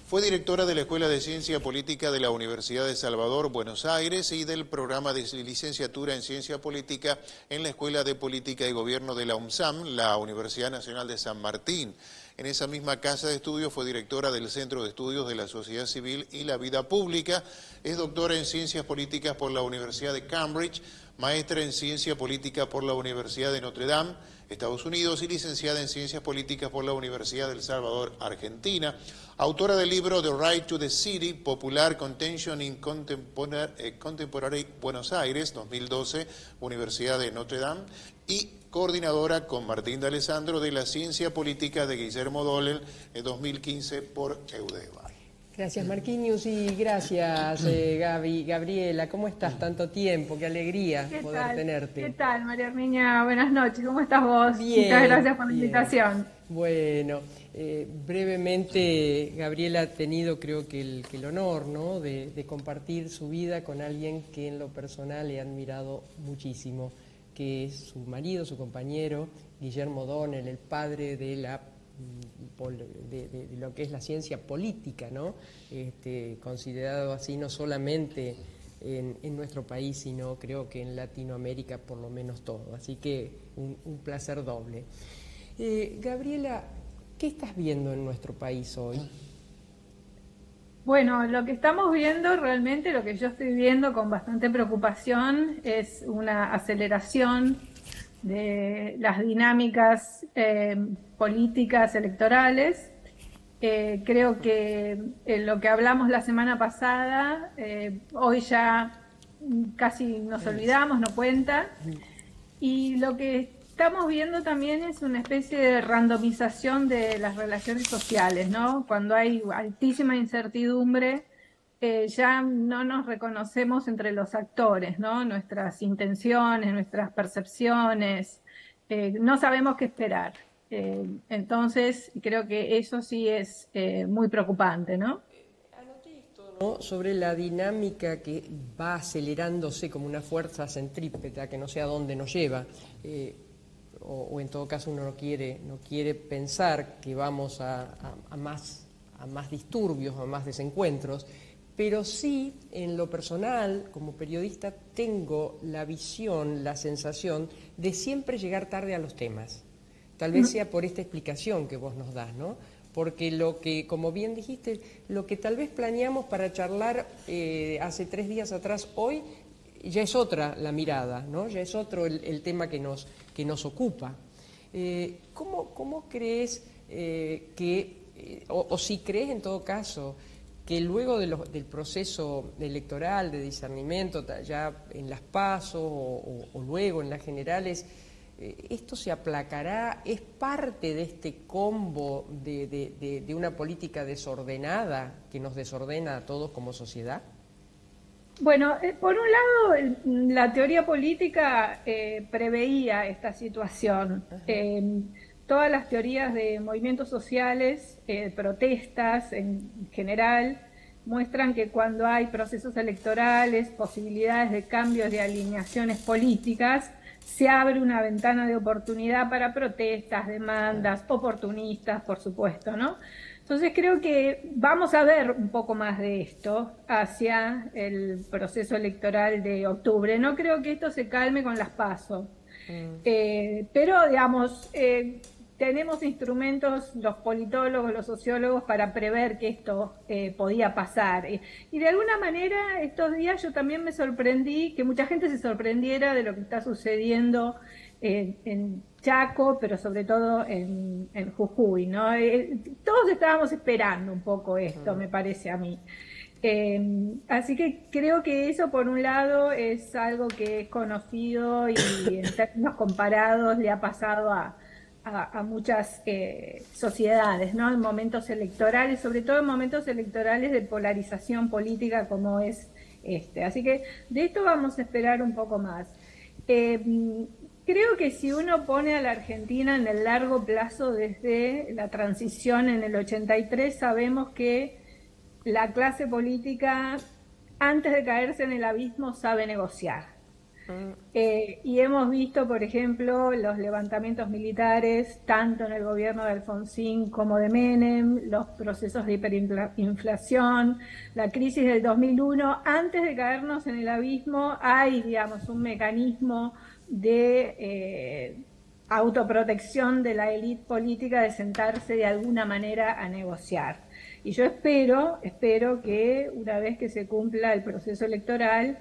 Fue directora de la Escuela de Ciencia Política de la Universidad de Salvador, Buenos Aires, y del programa de licenciatura en Ciencia Política en la Escuela de Política y Gobierno de la UNSAM, la Universidad Nacional de San Martín. En esa misma casa de estudios fue directora del Centro de Estudios de la Sociedad Civil y la Vida Pública. Es doctora en Ciencias Políticas por la Universidad de Cambridge, maestra en Ciencia Política por la Universidad de Notre Dame, Estados Unidos, y licenciada en Ciencias Políticas por la Universidad del Salvador, Argentina. Autora del libro The Right to the City, Popular Contention in Contemporary Buenos Aires, 2012, Universidad de Notre Dame, y coordinadora con Martín D'Alessandro de la Ciencia Política de Guillermo Dollel, en 2015 por EUDEVA. Gracias, Marquinhos, y gracias, Gabriela. ¿Cómo estás? Tanto tiempo, qué alegría poder tenerte. ¿Qué tal, María Herminia? Buenas noches, ¿cómo estás vos? Bien. Muchas gracias por la invitación. Bueno, brevemente, Gabriela ha tenido, creo que el honor, ¿no?, de compartir su vida con alguien que en lo personal he admirado muchísimo, que es su marido, su compañero, Guillermo O'Donnell, el padre de lo que es la ciencia política, ¿no? Considerado así no solamente en nuestro país, sino creo que en Latinoamérica por lo menos todo. Así que un placer doble. Gabriela, ¿qué estás viendo en nuestro país hoy? Bueno, lo que estamos viendo realmente, lo que yo estoy viendo con bastante preocupación, es una aceleración de las dinámicas políticas electorales. Creo que lo que hablamos la semana pasada, hoy ya casi nos olvidamos, no cuenta. Y lo que estamos viendo también es una especie de randomización de las relaciones sociales, ¿no? Cuando hay altísima incertidumbre, ya no nos reconocemos entre los actores, ¿no? Nuestras intenciones, nuestras percepciones, no sabemos qué esperar. Entonces, creo que eso sí es muy preocupante, ¿no? Anoté esto, ¿no?, sobre la dinámica que va acelerándose como una fuerza centrípeta que no sé a dónde nos lleva, o en todo caso uno no quiere pensar que vamos a más disturbios, a más desencuentros. Pero sí, en lo personal, como periodista, tengo la visión, la sensación de siempre llegar tarde a los temas. Tal vez sea por esta explicación que vos nos das, ¿no? Porque lo que, como bien dijiste, lo que tal vez planeamos para charlar hace 3 días atrás, hoy, ya es otra la mirada, ¿no? Ya es otro el tema que nos ocupa. ¿Cómo crees o si crees en todo caso, que luego del proceso electoral, de discernimiento, ya en las PASO o luego en las generales, esto se aplacará? ¿Es parte de este combo de una política desordenada que nos desordena a todos como sociedad? Bueno, por un lado, la teoría política preveía esta situación. Todas las teorías de movimientos sociales, protestas en general, muestran que cuando hay procesos electorales, posibilidades de cambios de alineaciones políticas, se abre una ventana de oportunidad para protestas, demandas, oportunistas, por supuesto, ¿no? Entonces creo que vamos a ver un poco más de esto hacia el proceso electoral de octubre. No creo que esto se calme con las PASO, pero digamos, tenemos instrumentos, los politólogos, los sociólogos, para prever que esto podía pasar. Y de alguna manera estos días yo también me sorprendí, que mucha gente se sorprendiera de lo que está sucediendo en Chaco, pero sobre todo en Jujuy, ¿no? Todos estábamos esperando un poco esto, me parece a mí. Así que creo que eso, por un lado, es algo que es conocido y en términos comparados le ha pasado a muchas sociedades, ¿no? En momentos electorales, sobre todo en momentos electorales de polarización política como es este. Así que de esto vamos a esperar un poco más. Creo que si uno pone a la Argentina en el largo plazo desde la transición en el 83, sabemos que la clase política, antes de caerse en el abismo, sabe negociar. Y hemos visto, por ejemplo, los levantamientos militares, tanto en el gobierno de Alfonsín como de Menem, los procesos de hiperinflación, la crisis del 2001. Antes de caernos en el abismo hay, digamos, un mecanismo de autoprotección de la élite política, de sentarse de alguna manera a negociar. Y yo espero que una vez que se cumpla el proceso electoral,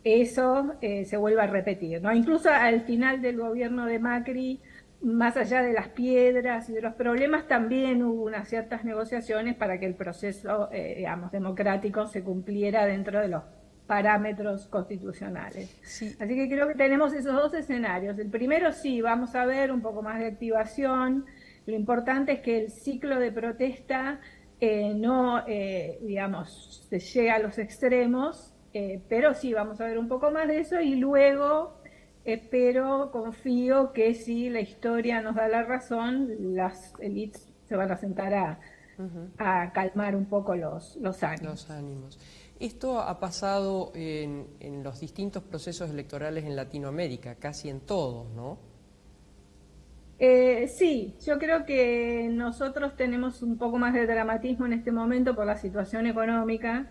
eso se vuelva a repetir, ¿no? Incluso al final del gobierno de Macri, más allá de las piedras y de los problemas, también hubo unas ciertas negociaciones para que el proceso, digamos, democrático se cumpliera dentro de los parámetros constitucionales. Sí. Así que creo que tenemos esos dos escenarios. El primero, sí, vamos a ver un poco más de activación. Lo importante es que el ciclo de protesta no, digamos, se llega a los extremos, pero sí vamos a ver un poco más de eso y luego espero, confío que si la historia nos da la razón, las élites se van a sentar a calmar un poco los ánimos. Esto ha pasado en los distintos procesos electorales en Latinoamérica, casi en todos, ¿no? Sí, yo creo que nosotros tenemos un poco más de dramatismo en este momento por la situación económica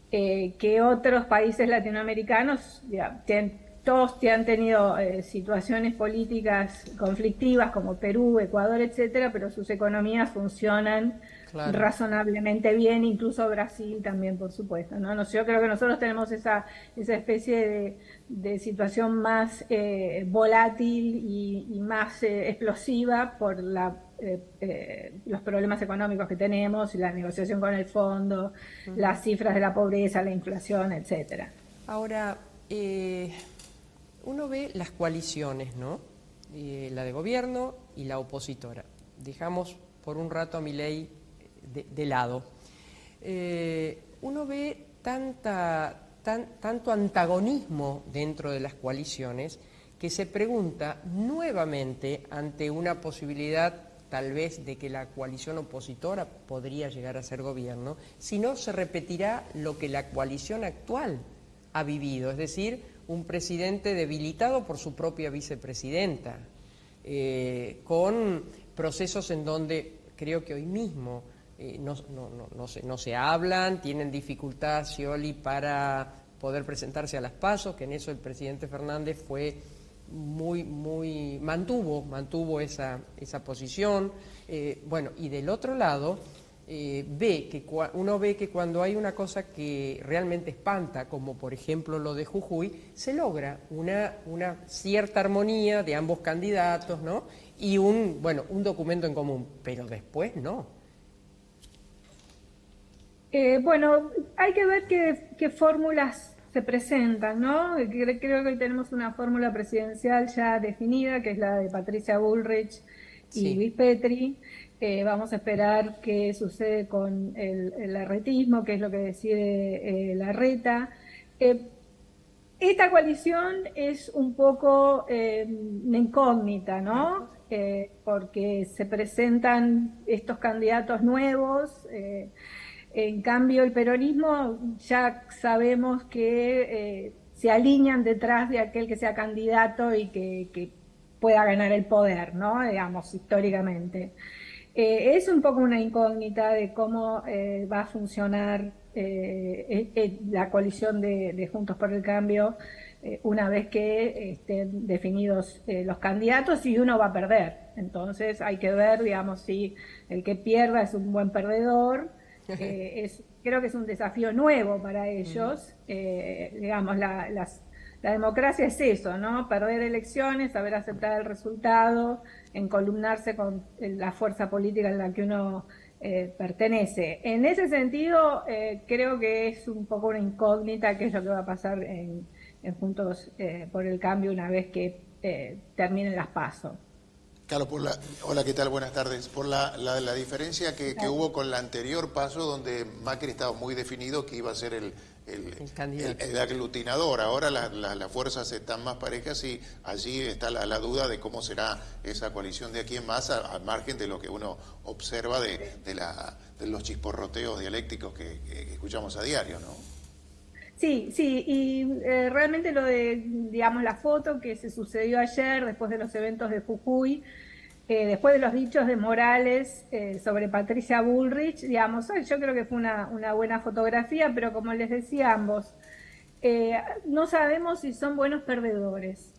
que otros países latinoamericanos. Todos han tenido situaciones políticas conflictivas como Perú, Ecuador, etcétera, pero sus economías funcionan razonablemente bien, incluso Brasil también, por supuesto, ¿no? Yo creo que nosotros tenemos esa especie de situación más volátil y más explosiva por los problemas económicos que tenemos, la negociación con el fondo, las cifras de la pobreza, la inflación, etcétera. Ahora, uno ve las coaliciones, ¿no? La de gobierno y la opositora. Dejamos por un rato a Milei de lado. Uno ve tanto antagonismo dentro de las coaliciones que se pregunta nuevamente ante una posibilidad tal vez de que la coalición opositora podría llegar a ser gobierno, si no se repetirá lo que la coalición actual ha vivido, es decir, un presidente debilitado por su propia vicepresidenta, con procesos en donde creo que hoy mismo no se hablan, tienen dificultad Scioli para poder presentarse a las PASO, que en eso el presidente Fernández fue mantuvo esa posición. Bueno, y del otro lado uno ve que cuando hay una cosa que realmente espanta, como por ejemplo lo de Jujuy, se logra una cierta armonía de ambos candidatos, ¿no? Y un documento en común, pero después no. Bueno, hay que ver qué fórmulas se presentan, ¿no? Creo que hoy tenemos una fórmula presidencial ya definida, que es la de Patricia Bullrich y Luis Petri. Vamos a esperar qué sucede con el larretismo, qué es lo que decide Larreta. Esta coalición es un poco una incógnita, ¿no? Porque se presentan estos candidatos nuevos. En cambio, el peronismo ya sabemos que se alinean detrás de aquel que sea candidato y que pueda ganar el poder, ¿no? Digamos, históricamente. Es un poco una incógnita de cómo va a funcionar la coalición de Juntos por el Cambio una vez que estén definidos los candidatos y uno va a perder. Entonces hay que ver, digamos, si el que pierda es un buen perdedor. Creo que es un desafío nuevo para ellos. Digamos, la democracia es eso, ¿no? Perder elecciones, saber aceptar el resultado, encolumnarse con la fuerza política en la que uno pertenece. En ese sentido, creo que es un poco una incógnita qué es lo que va a pasar en Juntos por el Cambio una vez que terminen las PASO. Claro, hola, ¿qué tal? Buenas tardes. Por la diferencia que hubo con la anterior PASO, donde Macri estaba muy definido que iba a ser el aglutinador. Ahora las fuerzas están más parejas y allí está la duda de cómo será esa coalición de aquí en más, al margen de lo que uno observa de los chisporroteos dialécticos que escuchamos a diario, ¿no? Sí, y realmente lo de, digamos, la foto que se sucedió ayer después de los eventos de Jujuy, después de los dichos de Morales sobre Patricia Bullrich, digamos, yo creo que fue una buena fotografía, pero como les decía ambos, no sabemos si son buenos perdedores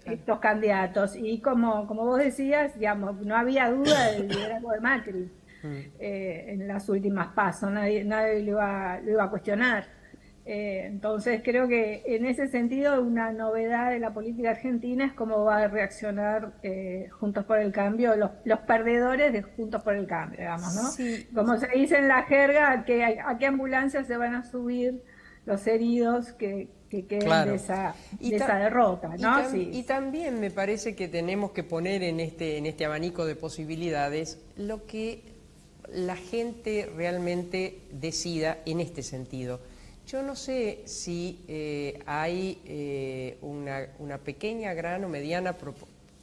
estos candidatos, y como vos decías, digamos, no había duda del liderazgo de Macri en las últimas PASO, nadie lo iba a cuestionar. Entonces creo que en ese sentido una novedad de la política argentina es cómo va a reaccionar Juntos por el Cambio, los perdedores de Juntos por el Cambio, digamos, ¿no? Sí. Como se dice en la jerga, a qué ambulancia se van a subir los heridos que queden de esa derrota, ¿no? Y también me parece que tenemos que poner en este abanico de posibilidades lo que la gente realmente decida en este sentido. Yo no sé si hay una pequeña, gran o mediana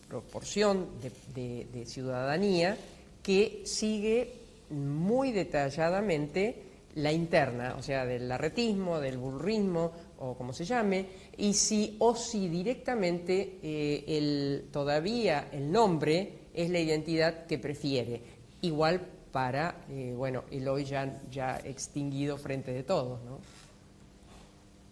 proporción de ciudadanía que sigue muy detalladamente la interna, o sea, del larretismo, del burrismo, o como se llame, y si directamente todavía el nombre es la identidad que prefiere, igual para, el hoy ya extinguido Frente de Todos, ¿no?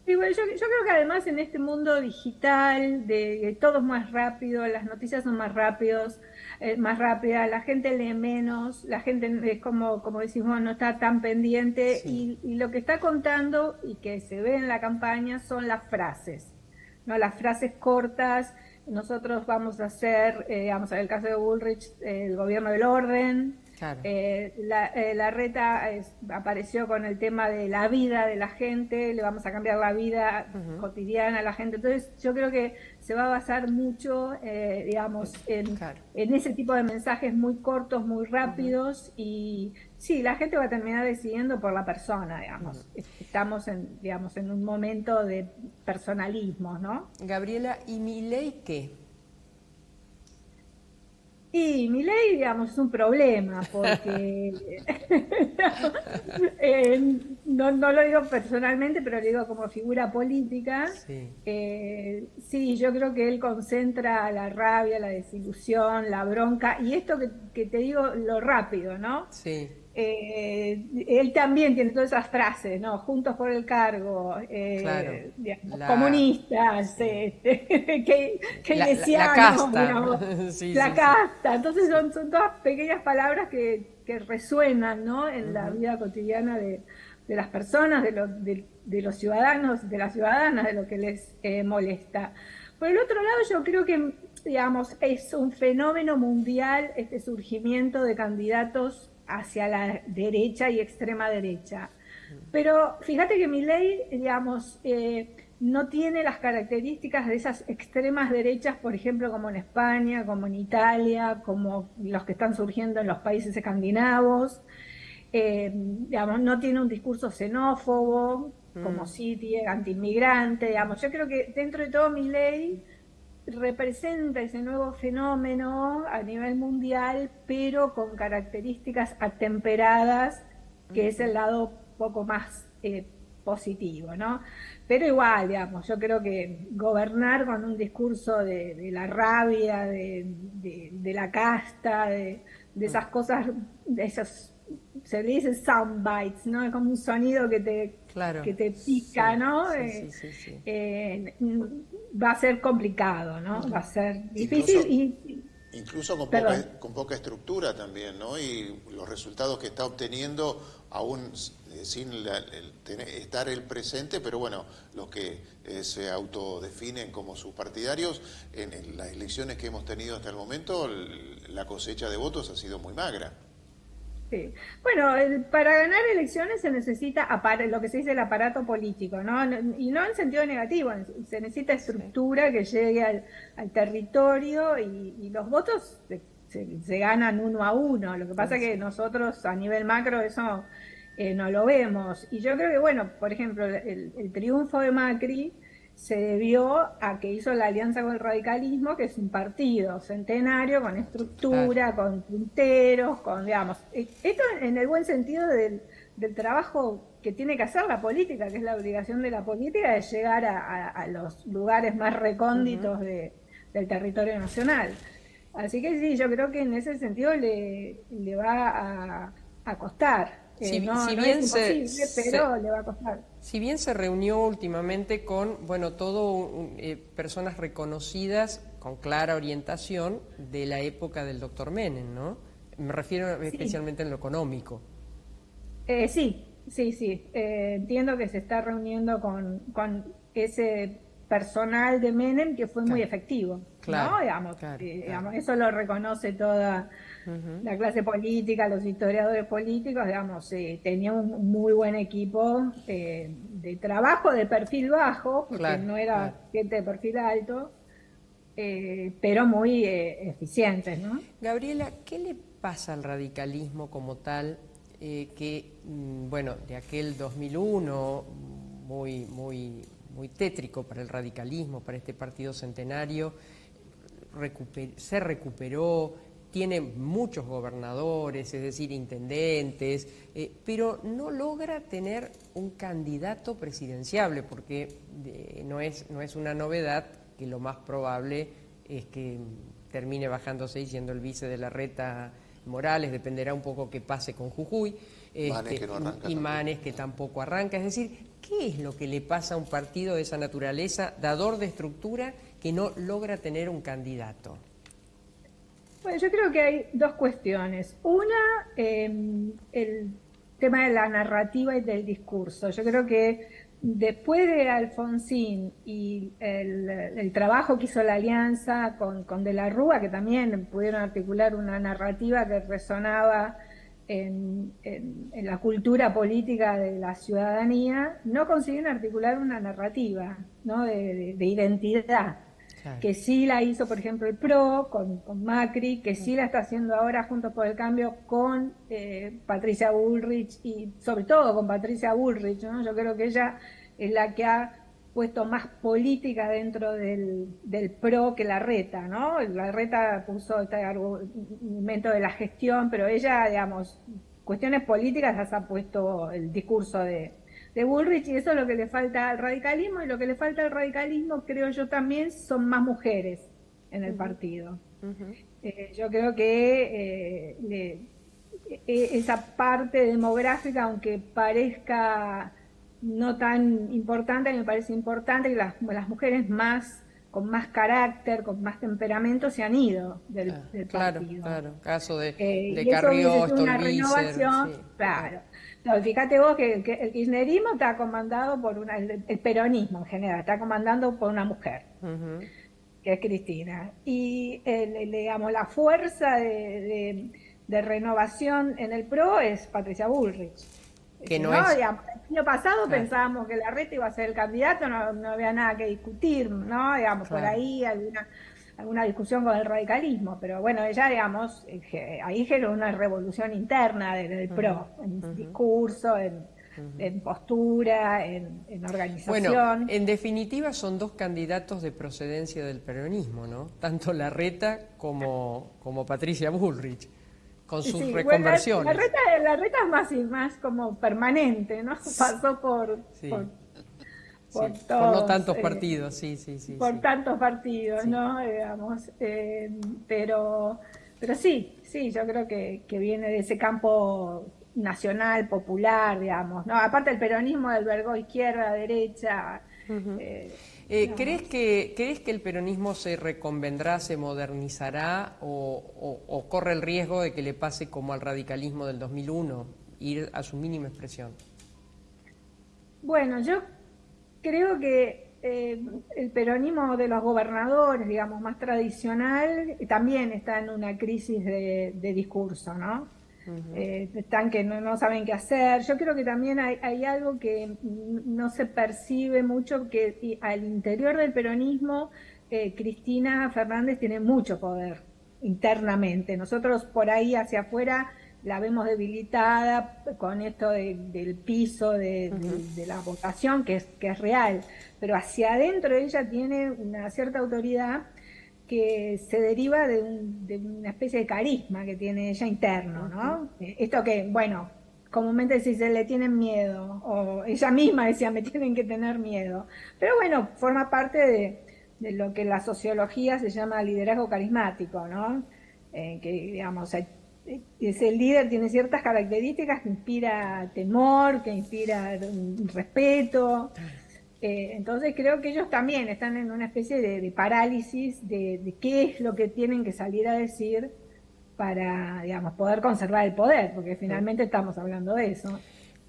Y bueno, yo creo que además en este mundo digital, de todo es más rápido, las noticias son más rápidas, la gente lee menos, la gente es como decimos, no está tan pendiente, y lo que está contando y que se ve en la campaña son las frases, ¿no? Las frases cortas. Nosotros vamos a hacer, vamos a ver el caso de Bullrich, el gobierno del orden. Claro. Larreta apareció con el tema de la vida de la gente, le vamos a cambiar la vida cotidiana a la gente. Entonces yo creo que se va a basar mucho, en ese tipo de mensajes muy cortos, muy rápidos, y sí, la gente va a terminar decidiendo por la persona, digamos. Estamos en un momento de personalismo, ¿no? Gabriela, ¿y Milei qué? Y Milei, digamos, es un problema, porque no lo digo personalmente, pero lo digo como figura política. Sí, yo creo que él concentra la rabia, la desilusión, la bronca, y esto que te digo, lo rápido, ¿no? Sí. Él también tiene todas esas frases, ¿no? Juntos por el cargo, digamos, comunistas, keynesianos, la casta, digamos, casta. Entonces son todas pequeñas palabras que resuenan, ¿no? En la vida cotidiana de las personas, de los ciudadanos, de las ciudadanas, de lo que les molesta. Por el otro lado, yo creo que, digamos, es un fenómeno mundial este surgimiento de candidatos hacia la derecha y extrema derecha. Pero fíjate que Milei, digamos, no tiene las características de esas extremas derechas, por ejemplo, como en España, como en Italia, como los que están surgiendo en los países escandinavos. Digamos, no tiene un discurso xenófobo, como sí tiene antiinmigrante, digamos. Yo creo que dentro de todo Milei representa ese nuevo fenómeno a nivel mundial, pero con características atemperadas, que es el lado poco más positivo, ¿no? Pero igual, digamos, yo creo que gobernar con un discurso de la rabia, de la casta, de esas cosas, de esos, se le dice soundbites, ¿no? Es como un sonido que te pica, ¿no? Va a ser complicado, ¿no? Va a ser difícil incluso con poca estructura también, ¿no? Y los resultados que está obteniendo aún sin estar el presente, pero bueno, los que se autodefinen como sus partidarios, en las elecciones que hemos tenido hasta el momento, la cosecha de votos ha sido muy magra. Sí. Bueno, para ganar elecciones se necesita lo que se dice el aparato político, ¿no? Y no en sentido negativo, se necesita estructura que llegue al territorio, y los votos se ganan 1 a 1. Lo que pasa es que nosotros a nivel macro eso no lo vemos. Y yo creo que, bueno, por ejemplo, el triunfo de Macri se debió a que hizo la alianza con el radicalismo, que es un partido centenario, con estructura, con punteros, con, digamos, esto en el buen sentido del trabajo que tiene que hacer la política, que es la obligación de la política de llegar a los lugares más recónditos del territorio nacional. Así que sí, yo creo que en ese sentido le va a costar. Si bien es imposible, pero le va a costar. Si bien se reunió últimamente con, personas reconocidas con clara orientación de la época del doctor Menem, ¿no? Me refiero especialmente en lo económico. Sí. Entiendo que se está reuniendo con ese personal de Menem que fue muy efectivo, ¿no? Digamos, eso lo reconoce toda la clase política, los historiadores políticos, digamos, tenía un muy buen equipo de trabajo de perfil bajo, porque no era gente de perfil alto, pero muy eficientes, ¿no? Gabriela, ¿qué le pasa al radicalismo como tal, bueno, de aquel 2001, muy tétrico para el radicalismo, para este partido centenario, se recuperó, tiene muchos gobernadores, es decir, intendentes, pero no logra tener un candidato presidenciable, porque no es una novedad que lo más probable es que termine bajándose y siendo el vice de Larreta Morales, dependerá un poco qué pase con Jujuy, Manes que no arranca y Manes que tampoco arranca. Es decir, ¿qué es lo que le pasa a un partido de esa naturaleza, dador de estructura, que no logra tener un candidato? Bueno, yo creo que hay dos cuestiones. Una, el tema de la narrativa y del discurso. Yo creo que después de Alfonsín y el trabajo que hizo la alianza con De la Rúa, que también pudieron articular una narrativa que resonaba en la cultura política de la ciudadanía, no consiguieron articular una narrativa, ¿no? de identidad. Claro. Que sí la hizo, por ejemplo, el PRO con Macri, que sí la está haciendo ahora Juntos por el Cambio con Patricia Bullrich, y sobre todo con Patricia Bullrich, ¿no? Yo creo que ella es la que ha puesto más política dentro del PRO que Larreta, ¿no? Larreta puso este argumento de la gestión, pero ella, digamos, cuestiones políticas las ha puesto el discurso de Bullrich, y eso es lo que le falta al radicalismo, y lo que le falta al radicalismo, creo yo también, son más mujeres en el partido. Yo creo que esa parte demográfica, aunque parezca no tan importante, me parece importante que las mujeres con más carácter, con más temperamento, se han ido del partido. Claro, caso de Carrió, una renovación, sí. Claro. No, fíjate vos que el kirchnerismo está comandado por el peronismo en general, está comandando por una mujer, que es Cristina. Y digamos, la fuerza de renovación en el PRO es Patricia Bullrich. Que no es... digamos, el año pasado pensábamos que Larreta iba a ser el candidato, no había nada que discutir, ¿no? Digamos, por ahí alguna discusión con el radicalismo, pero bueno, ella, digamos, ahí generó una revolución interna del PRO, en discurso, en postura, en organización. Bueno, en definitiva son dos candidatos de procedencia del peronismo, ¿no? Tanto Larreta como Patricia Bullrich, con sus reconversiones. Bueno, Larreta es más como permanente, ¿no? Pasó por no tantos partidos, por tantos partidos, ¿no? Digamos, pero sí, yo creo que viene de ese campo nacional, popular, digamos, ¿no? Aparte el peronismo albergó izquierda, derecha. ¿Crees que el peronismo se reconvendrá, se modernizará o corre el riesgo de que le pase como al radicalismo del 2001, ir a su mínima expresión? Bueno, yo creo que el peronismo de los gobernadores, digamos, más tradicional, también está en una crisis de discurso, ¿no? Están que no saben qué hacer. Yo creo que también hay algo que no se percibe mucho, que al interior del peronismo Cristina Fernández tiene mucho poder internamente. Nosotros por ahí hacia afuera la vemos debilitada con esto del piso de la votación, que es real, pero hacia adentro ella tiene una cierta autoridad que se deriva de una especie de carisma que tiene ella interno, ¿no? Esto que, bueno, comúnmente se le tienen miedo, o ella misma decía, me tienen que tener miedo, pero bueno, forma parte de lo que en la sociología se llama liderazgo carismático, ¿no? Que, digamos, ese líder tiene ciertas características que inspira temor, que inspira respeto. Entonces creo que ellos también están en una especie de parálisis de qué es lo que tienen que salir a decir para, digamos, poder conservar el poder, porque finalmente estamos hablando de eso.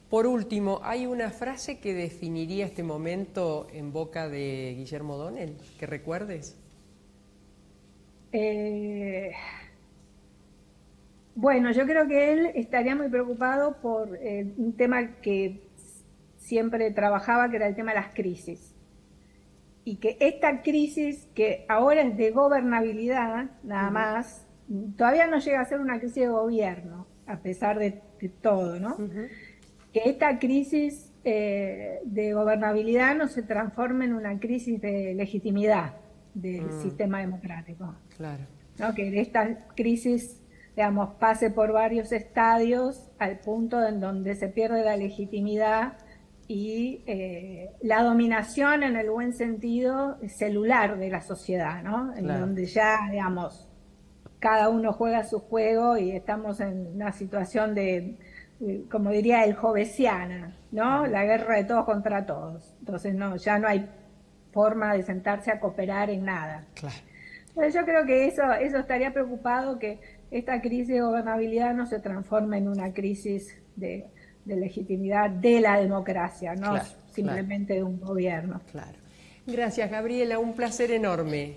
Por último, ¿hay una frase que definiría este momento en boca de Guillermo O'Donnell, que recuerdes? Bueno, yo creo que él estaría muy preocupado por un tema que siempre trabajaba, que era el tema de las crisis. Y que esta crisis, que ahora es de gobernabilidad, nada más, todavía no llega a ser una crisis de gobierno, a pesar de todo, ¿no? Que esta crisis de gobernabilidad no se transforme en una crisis de legitimidad del sistema democrático. Claro. ¿No? Que esta crisis, digamos, pase por varios estadios al punto en donde se pierde la legitimidad y la dominación en el buen sentido celular de la sociedad, ¿no? En donde ya, digamos, cada uno juega su juego y estamos en una situación de, como diría el Jovesiana, ¿no? La guerra de todos contra todos. Entonces ya no hay forma de sentarse a cooperar en nada. Claro. Entonces yo creo que eso estaría preocupado, que esta crisis de gobernabilidad no se transforme en una crisis de legitimidad de la democracia, no simplemente de un gobierno. Claro. Gracias, Gabriela, un placer enorme.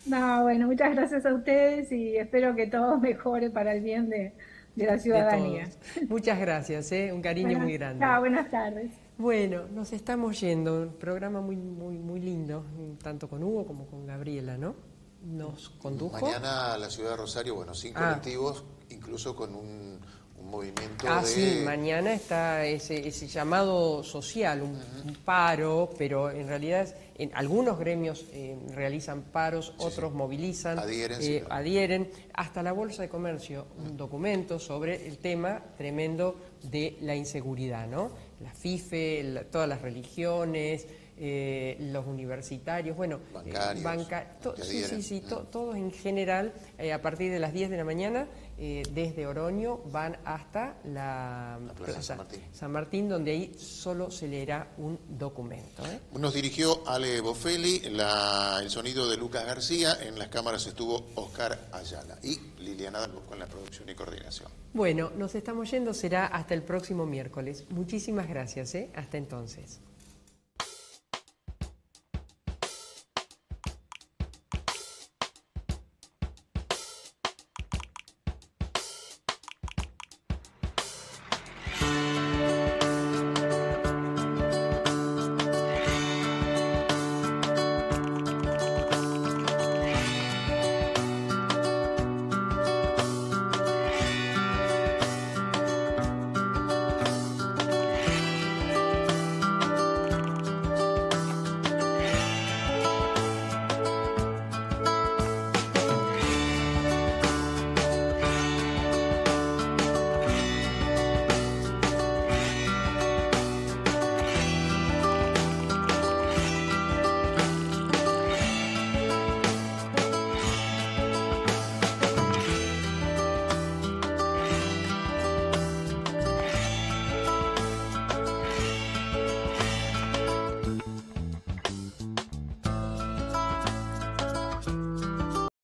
No, bueno, muchas gracias a ustedes y espero que todo mejore para el bien de la ciudadanía. Muchas gracias, un cariño muy grande. Buenas tardes. Bueno, nos estamos yendo, un programa muy lindo, tanto con Hugo como con Gabriela, ¿no? Nos condujo. Mañana la ciudad de Rosario, bueno, sin colectivos, incluso con un movimiento sí, mañana está ese llamado social, un paro, pero en realidad algunos gremios realizan paros, otros movilizan, adhieren. Hasta la Bolsa de Comercio, un documento sobre el tema tremendo de la inseguridad, ¿no? La FIFE, todas las religiones, los universitarios, bueno, bancarios, todos en general, a partir de las 10 de la mañana, desde Oroño van hasta la Plaza San Martín, donde ahí solo se leerá un documento. Nos dirigió Ale Bofelli, el sonido de Lucas García, en las cámaras estuvo Oscar Ayala y Liliana Dalbos con la producción y coordinación. Bueno, nos estamos yendo, será hasta el próximo miércoles. Muchísimas gracias, hasta entonces.